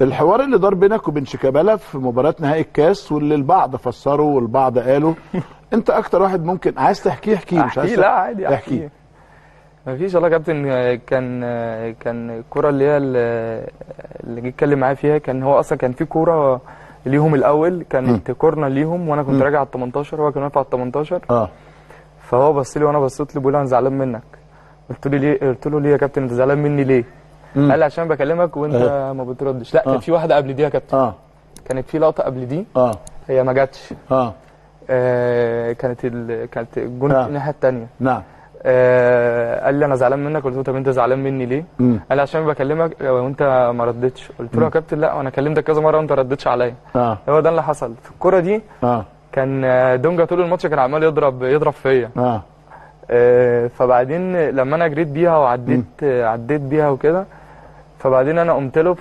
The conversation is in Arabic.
الحوار اللي دار بينك وبين شيكابالا في مباراه نهائي الكاس واللي البعض فسروا والبعض قالوا انت اكتر واحد ممكن عايز تحكيه احكيه، مش عايز لا عادي احكيه. مفيش والله يا كابتن. كان الكوره اللي هي اللي جه اتكلم معايا فيها، كان هو اصلا كان في كوره ليهم الاول، كانت كورنر ليهم وانا كنت راجع على ال 18، هو كان واقف على ال 18. فهو بص لي وانا بصيت له بيقول لي انا زعلان منك. قلت له ليه؟ قلت له ليه يا كابتن انت زعلان مني ليه؟ قال لي عشان بكلمك وانت ما بتردش. لا كان في واحده قبل دي يا كابتن. كانت في لقطه قبل دي هي ما جاتش. كانت الجون الناحيه الثانيه. نعم. قال لي انا زعلان منك. قلت له طب انت زعلان مني ليه؟ قال لي عشان بكلمك وانت ما ردتش. قلت له يا كابتن لا انا كلمتك كذا مره وانت ما ردتش عليا. هو ده اللي حصل في الكوره دي. كان دونجا طول الماتش كان عمال يضرب فيا. فبعدين لما انا جريت بيها وعديت بيها وكده، فبعدين انا قمت له